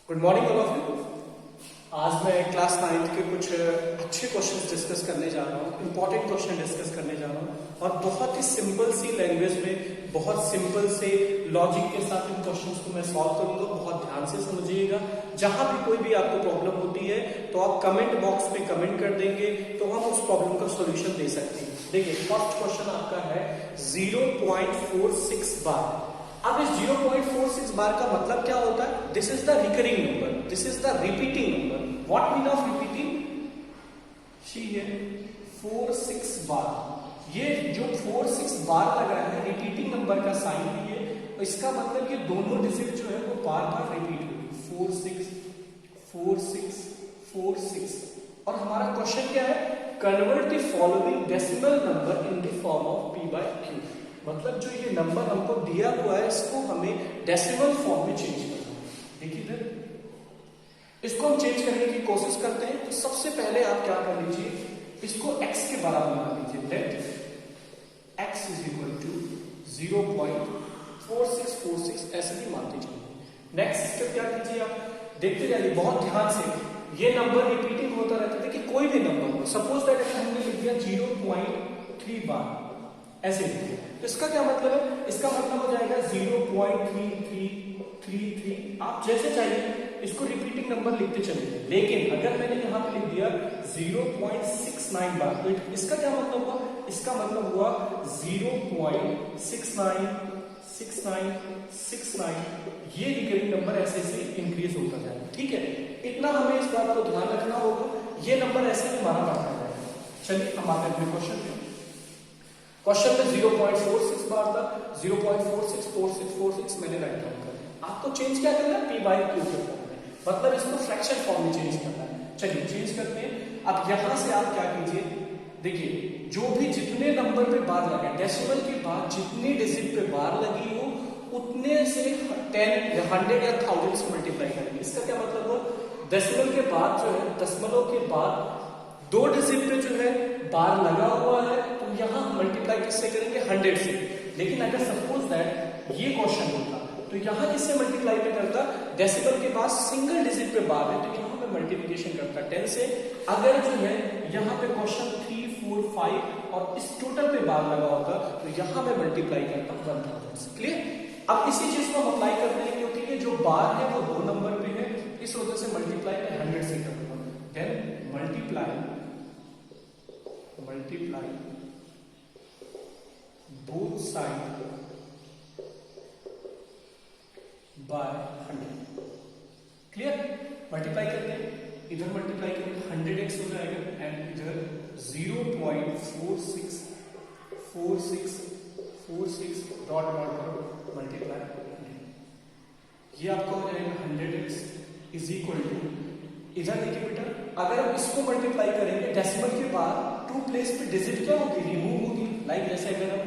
Good morning all of you. आज मैं class 9th के कुछ अच्छे क्वेश्चंस डिस्कस करने जा रहा हूँ, इंपॉर्टेंट क्वेश्चन डिस्कस करने जा रहा हूँ और बहुत ही सिंपल सी लैंग्वेज में बहुत सिंपल से लॉजिक के साथ इन क्वेश्चंस को मैं सॉल्व करूंगा। बहुत ध्यान से समझिएगा। जहां भी कोई भी आपको प्रॉब्लम होती है तो आप कमेंट बॉक्स में कमेंट कर देंगे तो हम उस प्रॉब्लम का सोल्यूशन दे सकते हैं। देखिए फर्स्ट क्वेश्चन आपका है 0.46 बार। अब इस 0.46 बार का मतलब क्या होता है? This is the recurring number, this is the repeating number. What mean of repeating? She है 46 बार। ये जो 46 बार लगा है रिपीटिंग नंबर का साइन है ये, इसका मतलब ये दोनों डिजिट जो है वो बार बार रिपीट होगी। 46 46 46। और हमारा क्वेश्चन क्या है? Convert the following decimal number in the form of p by q। मतलब जो ये नंबर हमको दिया हुआ है इसको हमें डेसिमल फॉर्म में चेंज करना है। देखिए फिर इसको हम चेंज करने की कोशिश करते हैं। तो सबसे पहले आप क्या कर लीजिए, इसको x के बराबर मान लीजिए। Let x is equal to 0.4646 ऐसे भी मान लीजिए। नेक्स्ट स्टेप क्या कीजिए, आप देखते जाइए बहुत ध्यान से। ये नंबर रिपीटिंग होता रहता है। देखिए कोई भी नंबर हो, सपोज दैट हमने लिख दिया 0.3 बार ऐसे लिखिए, तो इसका क्या मतलब है? इसका मतलब हो जाएगा 0.3333। आप जैसे चाहिए इसको रिपीटिंग नंबर लिखते चलिए। लेकिन अगर मैंने यहाँ पे लिख दिया 0.69 बार तो इसका क्या मतलब हुआ? इसका मतलब हुआ 0.696969। ये रिकरिंग नंबर ऐसे ऐसे इंक्रीज होता जाएगा। ठीक है, इतना हमें इस बात को ध्यान रखना होगा। ये नंबर ऐसे ही हमारा बढ़ता जाएगा। चलिए हम आते हैं क्वेश्चन पे। क्वेश्चन में 0.46 बार था, 0.464646 मैंने राइट डाउन कर दिया। आपको चेंज क्या करना है? p by q करना है, मतलब इसको फ्रैक्शन फॉर्म में चेंज करना है। चलिए चेंज करते हैं। अब यहां से आप क्या कीजिए, देखिए जो भी जितने नंबर पे बार लगे, डेसिमल के बाद जितने डिजिट पे बार लगी हो उतने से 10 या 100 या 1000 से मल्टीप्लाई करेंगे। इसका क्या मतलब हुआ? डेसिमल के बाद जो है, दशमलव के बाद दो डिजिट पे जो है बार लगा हुआ है तो यहां मल्टीप्लाई किससे करेंगे? 100 से। लेकिन अगर सपोज दैट ये क्वेश्चन होता तो यहां किससे मल्टीप्लाई में करता? डेसिमल के बाद सिंगल डिजिट पे बार है तो यहां पे मल्टीप्लिकेशन करता 10 से। अगर जो है यहां पे क्वेश्चन 3 4 5 और इस टोटल पे बार लगा होता तो यहां मैं मल्टीप्लाई करता 1000 से। क्लियर? अब इसी चीज को हम अप्लाई करते हैं क्योंकि ये जो बार है वो दो नंबर पे है, इस वजह से मल्टीप्लाई में 100 से करूंगा। Then multiply both side by 100। क्लियर? मल्टीप्लाई करते हैं, इधर मल्टीप्लाई करेंगे 100x हो जाएगा एंड इधर 0.464646 डॉट डॉट डॉट मल्टीप्लाई। ये आपका हो जाएगा 100x इज इक्वल टू, इधर देखिए बेटा, अगर हम इसको मल्टीप्लाई करेंगे डेसिमल के बाद टू प्लेस पे डिजिट क्या होगी? रिमूव होगी। लाइक जैसे अगर हम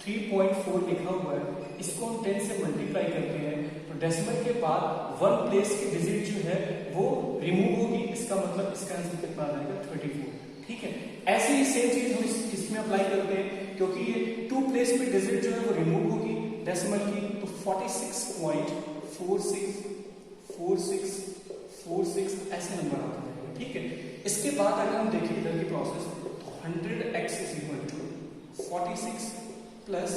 3.4 लिखा हुआ है, इसको हम 10 से मल्टीप्लाई करते हैं तो डेसिमल के बाद 1 प्लेस की डिजिट जो है वो रिमूव होगी। इसका मतलब इसका आंसर कितना आ जाएगा? 34। ठीक है, ऐसे ही सेम चीज हम इसमें अप्लाई करते हैं क्योंकि ये 2 प्लेस पे डिजिट जो है वो रिमूव होगी डेसिमल की, तो 46.464646 ऐसे नंबर आता है। ठीक है, इसके बाद अगर हम देखें इधर की प्रोसेस तो 100x is equal to 46 plus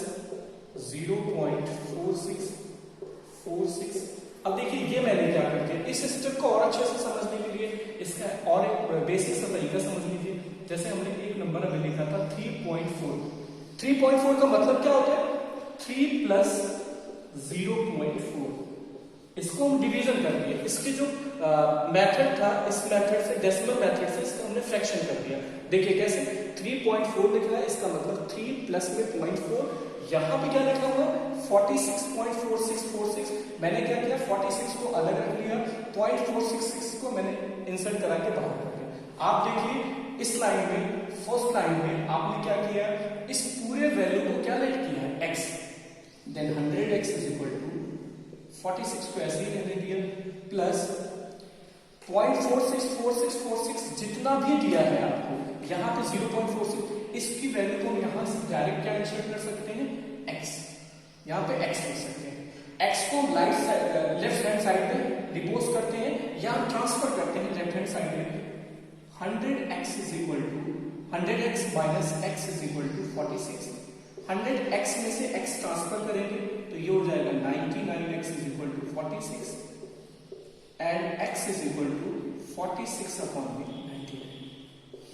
0.4646। अब देखिए ये मैंने क्या कर दिया, इस स्टेप को और अच्छे से समझने के लिए इसका और एक बेसिक सा तरीका समझ लीजिए। जैसे हमने एक नंबर अभी लिखा था 3.4। 3.4 का मतलब क्या होता है? 3 प्लस 0.4। इसको हम डिवीजन कर दिए। इसके जो मेथड था, इस मेथड से, डेसिमल मेथड से इसको हमने फ्रैक्शन कर दिया। देखिए कैसे? 3.4 लिख रहा है, इसका मतलब 3 प्लस में 0.4। यहां पे क्या लिखा हुआ है? 46.4646। मैंने क्या किया? 46 को अलग रख लिया, 0.466 को मैंने इंसर्ट करा के बाहर कर दिया। आप देखिए इस लाइन में, फर्स्ट लाइन में आपने क्या किया? इस पूरे वैल्यू को क्या लेट किया है? x। Then 100x is equal to 46 को ऐसे ही रहने दिया प्लस 0.464646 जितना भी दिया है आपको, यहाँ पे 0.46, इसकी वैल्यू को हम यहाँ से डायरेक्ट क्या इंसर्ट कर सकते हैं? x। यहाँ पे x लिख सकते हैं। x को लेफ्ट हैंड साइड पे रिपोज करते हैं या हम ट्रांसफर करते हैं लेफ्ट हैंड साइड में, 100x is equal to 100x minus x is equal to 46। 100x में से x ट्रांसफर करेंगे तो ये हो जाएगा 99x is equal to 46 and x is equal to 46 upon में 99।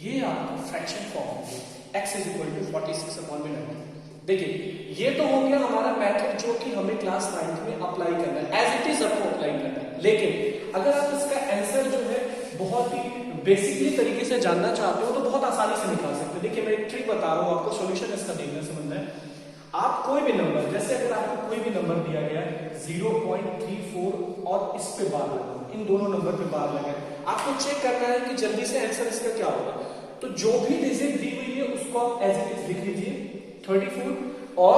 ये आपका फ्रैक्शन फॉर्म है, x is equal to 46 upon में 99। देखिए ये तो हो गया हमारा मेथड जो कि हमें क्लास 9th में अप्लाई करना है, एज इट इज आपको अप्लाई करना है। लेकिन अगर आप इसका आंसर जो है बहुत ही बेसिकली तरीके से जानना चाहते हो तो बहुत आसानी से निकाल सकते हो। देखिए मैं एक ट्रिक बता रहा हूँ आपको, सॉल्यूशन इसका देखने से बनना है। आप कोई भी नंबर, जैसे अगर आपको कोई भी नंबर दिया गया है 0.34 और इस पे बार लगा, इन दोनों नंबर पे बार लगा, आपको चेक करना है कि जल्दी से आंसर इसका क्या होगा। तो जो भी डिजिट दी हुई है उसको आप एज इट इज लिख लीजिए 34, और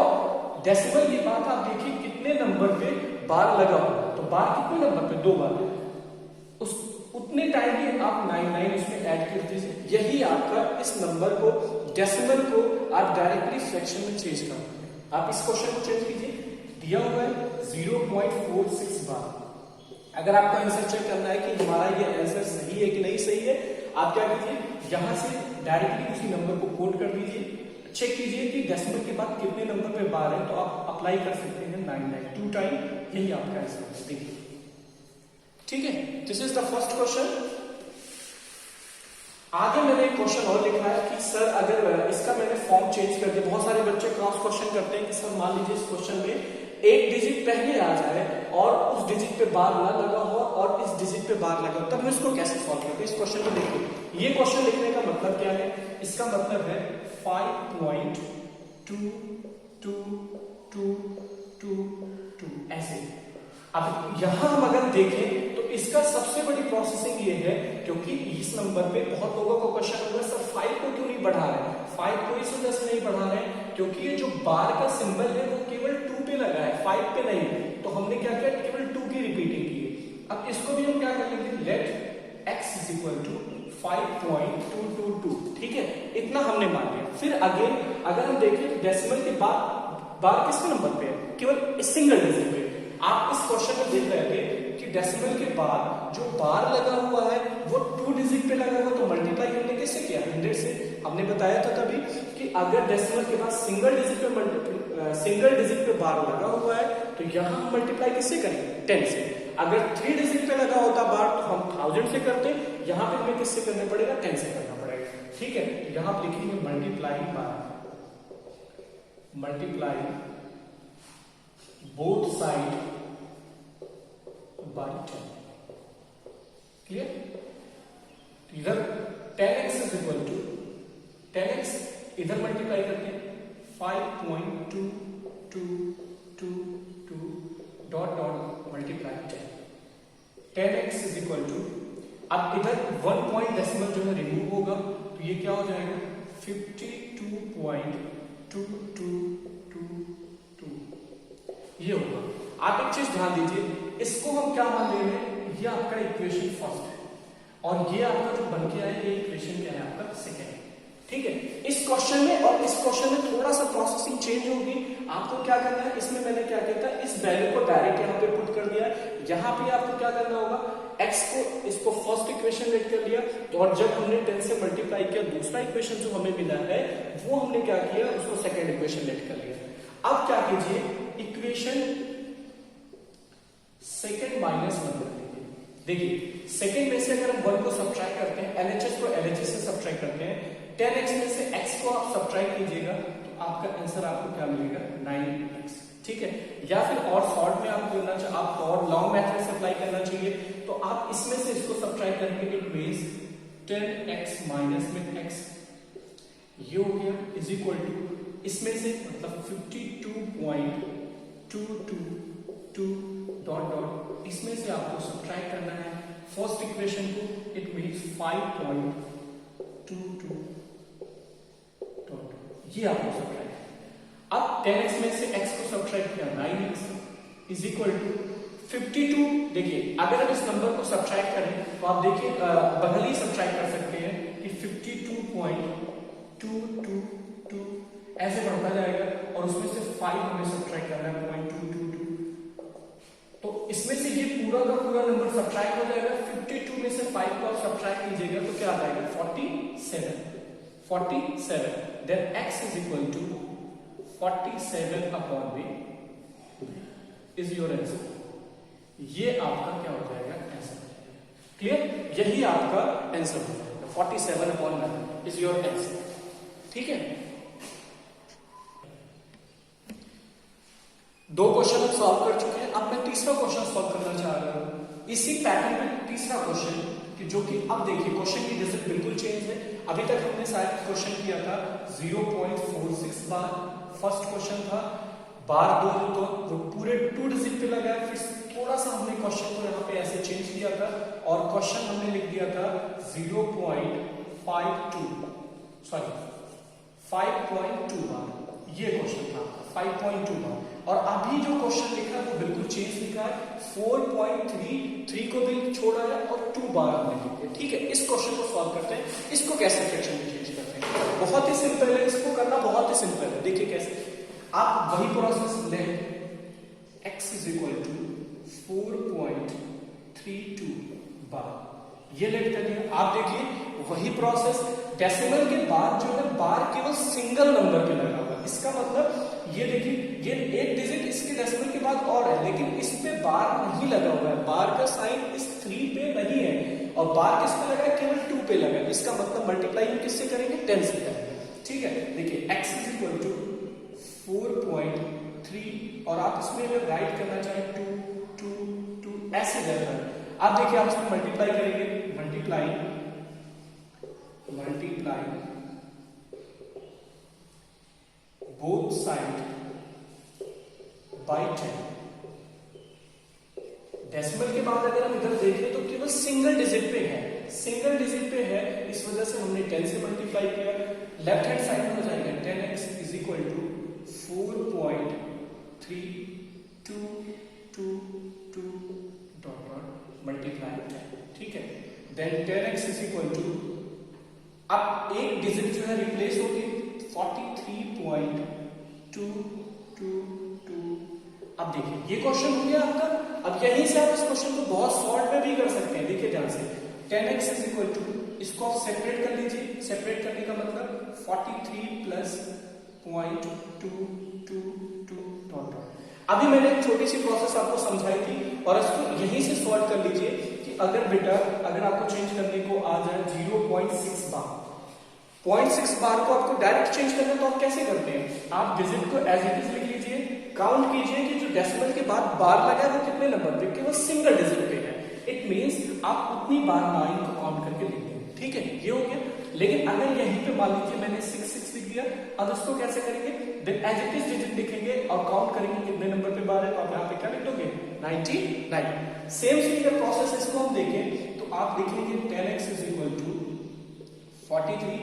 डेसिमल की बात आप देखिए कितने नंबर पे बार लगा हुआ है, तो बार कितने नंबर पे, 2 बार, उस उतने टाइम में आप 99 उसमें ऐड कर दीजिए। यही आपका इस नंबर को, डेसिमल को आप डायरेक्टली फ्रैक्शन में चेंज कर सकते हैं। आप इस क्वेश्चन को चेंज कीजिए, दिया हुआ है 0.46 बार। अगर आपको आंसर चेक करना है कि हमारा ये आंसर सही है कि नहीं सही है, आप क्या कीजिए, यहां से डायरेक्टली उसी नंबर को कोट कर दीजिए, चेक कीजिए कि डेसिमल के बाद कितने नंबर पे बार है, तो आप अप्लाई कर सकते हैं 99 2 टाइम, यही आपका आंसर है। देखिए ठीक है, this is the first question. आगे मैंने एक क्वेश्चन और लिखा है कि सर अगर इसका मैंने फॉर्म चेंज कर दिया, बहुत सारे बच्चे क्रॉस क्वेश्चन करते हैं कि सर मान लीजिए इस क्वेश्चन में एक डिजिट पहले आ जाए और उस डिजिट पे बार ना लगा हो और इस डिजिट पे बार लगा हो, तब हम इसको कैसे सॉल्व करते हैं। इस क्वेश्चन को देखिए, ये क्वेश्चन लिखने का मतलब क्या है, इसका मतलब है 5.2222 ऐसे। अब यहां हम अगर देखें तो इसका सबसे बड़ी प्रोसेसिंग ये है, क्योंकि इस नंबर पे बहुत लोगों को क्वेश्चन होगा सर 5 को क्यों नहीं बढ़ा रहे हैं, 5 को इस वजह से नहीं बढ़ा रहे हैं क्योंकि ये जो बार का सिंबल है वो केवल 2 पे लगा है, 5 पे नहीं। तो हमने क्या किया, केवल 2 की रिपीटिंग की। अब इसको भी हम क्या करेंगे, let x is equal to 5.222, ठीक है, इतना हमने मान लिया। फिर अगेन अगर हम देखें डेसिमल के बाद बार किस नंबर पे है, केवल सिंगल डिजिट पे। आप इस क्वेश्चन में देख रहे थे कि डेसिमल के बाद जो बार लगा हुआ है वो 2 डिजिट पे लगा हुआ, तो मल्टीप्लाई हमने कैसे किया, 100 से। हमने बताया था तभी कि अगर डेसिमल के बाद सिंगल डिजिट पे बार लगा हुआ है तो यहां हम मल्टीप्लाई किससे करेंगे, 10 से। अगर 3 डिजिट पे लगा होता बार तो हम 1000 से करते, यहां पे हमें किससे करना पड़ेगा, 10 से करना पड़ेगा, ठीक है। यहां आप लिखेंगे multiply both side by 10, clear. इधर 10x is equal to 10x, इधर मल्टीप्लाई करते हैं 5.2222 dot dot multiply 10x is equal to, अब इधर 1 पॉइंट डेसिमल जो है रिमूव होगा तो ये क्या हो जाएगा 52.2222, ये होगा। आप एक चीज ध्यान दीजिए, इसको हम क्या मान ले रहे हैं, ये आपका इक्वेशन फर्स्ट है और ये आपका जो बन के आया ये इक्वेशन क्या है, आपका सेकेंड, ठीक है। इस क्वेश्चन में और इस क्वेश्चन में थोड़ा सा प्रोसेसिंग चेंज होगी। आपको क्या करना है, इसमें मैंने क्या किया था, इस वैल्यू को डायरेक्ट यहाँ पे पुट कर दिया। यहाँ पे आपको क्या करना होगा, x को, इसको फर्स्ट इक्वेशन लेट कर लिया, तो और जब हमने 10 से मल्टीप्लाई किया दूसरा इक्वेशन जो हमें मिला है वो हमने क्या किया, उसको सेकेंड इक्वेशन लेट कर लिया। अब क्या कीजिए, इक्वेशन सेकेंड माइनस 1 कर लीजिए। देखिए सेकेंड में से अगर हम 1 को सब्ट्रैक्ट करते हैं, LHS को LHS से सब्ट्रैक्ट करते हैं, 10x में से x को आप सब्ट्रैक्ट कीजिएगा तो आपका आंसर आपको क्या मिलेगा, 9x, ठीक है। या फिर और शॉर्ट में आपको करना चाहिए, आप और लॉन्ग मेथड से अप्लाई करना चाहिए, तो आप इसमें से इसको सब्ट्रैक्ट करेंगे, इट मींस 10x माइनस में x, ये हो गया इज इक्वल टू, इसमें से मतलब 52.222 डॉट डॉट, इसमें से आपको सब्ट्रैक्ट करना है फर्स्ट इक्वेशन को, इट मींस 5.22 डॉट, ये आपको सब्ट्रैक्ट। अब 10x में से x को सब्ट्रैक्ट किया 9x इज इक्वल टू 52। देखिए अगर हम इस नंबर को सब्ट्रैक्ट करें तो आप देखिए बगल ही सब्ट्रैक्ट कर सकते हैं कि 52.222 ऐसे बढ़ता जाएगा और उसमें से 5 हमें सब्ट्रैक्ट करना है 0.222, तो तो इसमें से ये पूरा का पूरा नंबर सब्ट्रैक्ट हो जाएगा। 52 में से 5 को आप सब्ट्रैक्ट कीजिएगा तो क्या आ जाएगा 47। Then x is equal to 47 upon b is your answer. ये आपका क्या हो जाएगा आंसर। क्लियर, यही आपका आंसर हो जाएगा 47 अपॉन इज योर आंसर। ठीक है, 2 क्वेश्चन हम सॉल्व कर चुके हैं। अब मैं तीसरा क्वेश्चन सॉल्व करना चाह रहा हूं इसी पैटर्न में। तीसरा क्वेश्चन कि जो कि अब देखिए क्वेश्चन की डिजिट बिल्कुल चेंज है। अभी तक हमने शायद क्वेश्चन किया था 0.46 बार, फर्स्ट क्वेश्चन था बार 2 तो वो पूरे 2 डिजिट पे लगा है। फिर थोड़ा सा हमने क्वेश्चन को यहाँ पे ऐसे चेंज किया था और क्वेश्चन हमने लिख दिया था 5.2 बार। ये क्वेश्चन था 5.2 बार। और अभी जो क्वेश्चन लिखा है वो बिल्कुल चेंज लिखा है। 4.3 को भी छोड़ा है और 2 बार हमने लिखे। ठीक है, इस क्वेश्चन को सॉल्व करते हैं। इसको कैसे फ्रैक्शन में चेंज करते हैं, बहुत ही सिंपल है, इसको करना बहुत ही सिंपल है। देखिए कैसे, आप वही प्रोसेस लें, x इज इक्वल टू 4.32 बार, ये लेट कर दिया। आप देखिए वही प्रोसेस, डेसिमल के बाद जो है बार केवल सिंगल नंबर पे लगा हुआ है। इसका मतलब ये देखिए, ये एक डिजिट इसके डेसिमल के बाद और है, लेकिन इस पे बार नहीं लगा हुआ है। बार का साइन इस 3 पे नहीं है और बार किस पे लगा है, केवल 2 पे लगा है। इसका मतलब मल्टीप्लाई हम किससे करेंगे, 10 से करेंगे। ठीक है, देखिए x इज इक्वल टू 4.3 और आप इसमें अगर राइट करना चाहें 2 ऐसे जाता है। आप देखिए आप इसमें मल्टीप्लाई करेंगे, multiply both side by 10। Decimal के बाद अगर हम इधर देखें तो केवल सिंगल डिजिट पे है, इस वजह से हमने 10 से मल्टीप्लाई किया। लेफ्ट हैंड साइड में हो जाएगा 10x is equal to 4.322 multiply 10। ठीक है, then 10x is equal to, अब एक डिजिट जो है रिप्लेस होगी 43.222। अब देखिए ये क्वेश्चन हो गया आपका। अब यहीं से आप इस क्वेश्चन को बहुत शॉर्ट में भी कर सकते हैं। देखिए ध्यान से, 10x इज इक्वल टू, इसको आप सेपरेट कर लीजिए। सेपरेट करने का मतलब 43 प्लस 0.222। अभी मैंने एक छोटी सी प्रोसेस आपको समझाई थी और इसको यहीं से सॉल्व कर लीजिए कि अगर बेटा अगर आपको चेंज करने को आ जाए 0.6 बार, 0.6 बार को आपको डायरेक्ट चेंज करना है तो आप कैसे करते हैं, आप डिजिट को एज इट इज लिख लीजिए, काउंट कीजिए कि जो डेसिमल के बाद बार लगा है वो कितने नंबर पे, केवल सिंगल डिजिट पे है। इट मींस आप उतनी बार 9 को काउंट करके लिख देंगे। ठीक है, ये हो गया। लेकिन अगर यहीं पे मान लीजिए मैंने 6 लिख दिया, अब इसको कैसे करेंगे, then as it is digit लिखेंगे और काउंट करेंगे कितने नंबर पे बार है, तो आप यहाँ पे क्या लिख दोगे 99। सेम सिमिलर प्रोसेस इसको हम देखें तो आप लिखेंगे 10x इज इक्वल टू 43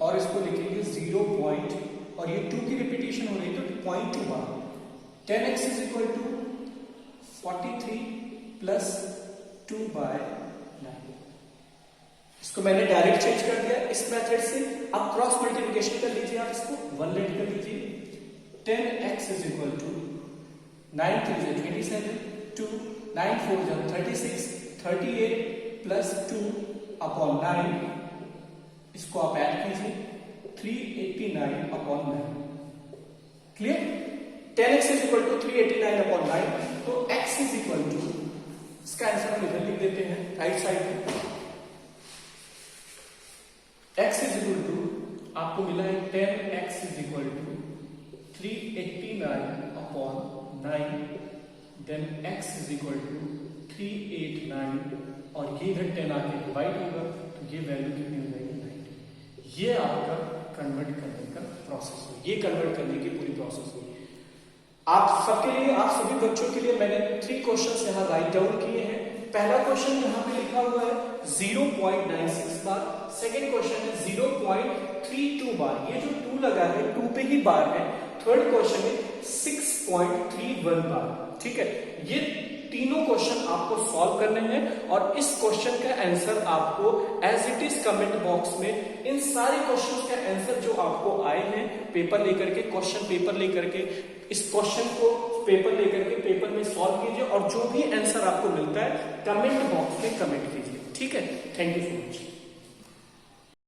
और इसको लिखेंगे 0 पॉइंट और ये 2 की रिपीटेशन हो रही है तो 0.2 बार। 10x is equal to 43 plus 2/9। इसको मैंने डायरेक्ट चेंज कर दिया इस मेथड से। अब क्रॉस मल्टीप्लिकेशन कर लीजिए, आप इसको 1 लेट कर लीजिए। 10x is equal to 9 3 is 27, 2 9 4 is 36, 38 plus 2 upon 9, इसको आप ऐड कीजिए 389 upon 9। Clear, 10x is equal to 389 upon 9। तो x इज इक्वल टू, इसका आंसर हम इधर लिख देते हैं राइट साइड में। x इज इक्वल टू आपको मिला है 10x is equal to 389 upon 9, then x is equal to 389 और ये इधर 10 आके डिवाइड होगा तो ये वैल्यू कितनी हो जाएगी 90। ये आपका कन्वर्ट करने का प्रोसेस है, ये कन्वर्ट करने की पूरी प्रोसेस है। आप सबके लिए, आप सभी बच्चों के लिए मैंने 3 क्वेश्चंस यहाँ राइट डाउन किए हैं। पहला क्वेश्चन यहाँ पे लिखा हुआ है 0.96 बार, सेकेंड क्वेश्चन है 0.32 बार, ये जो 2 लगा है 2 पे ही बार है। थर्ड क्वेश्चन है 6.31 बार। ठीक है, ये तीनों क्वेश्चन आपको सॉल्व करने हैं और इस क्वेश्चन का आंसर आपको as it is comment box में इन सारे क्वेश्चंस का आंसर जो आपको आए हैं पेपर लेकर के, क्वेश्चन पेपर लेकर के, इस क्वेश्चन को पेपर लेकर के पेपर में सॉल्व कीजिए और जो भी आंसर आपको मिलता है कमेंट बॉक्स में कमेंट कीजिए। ठीक है, थैंक यू सो मच।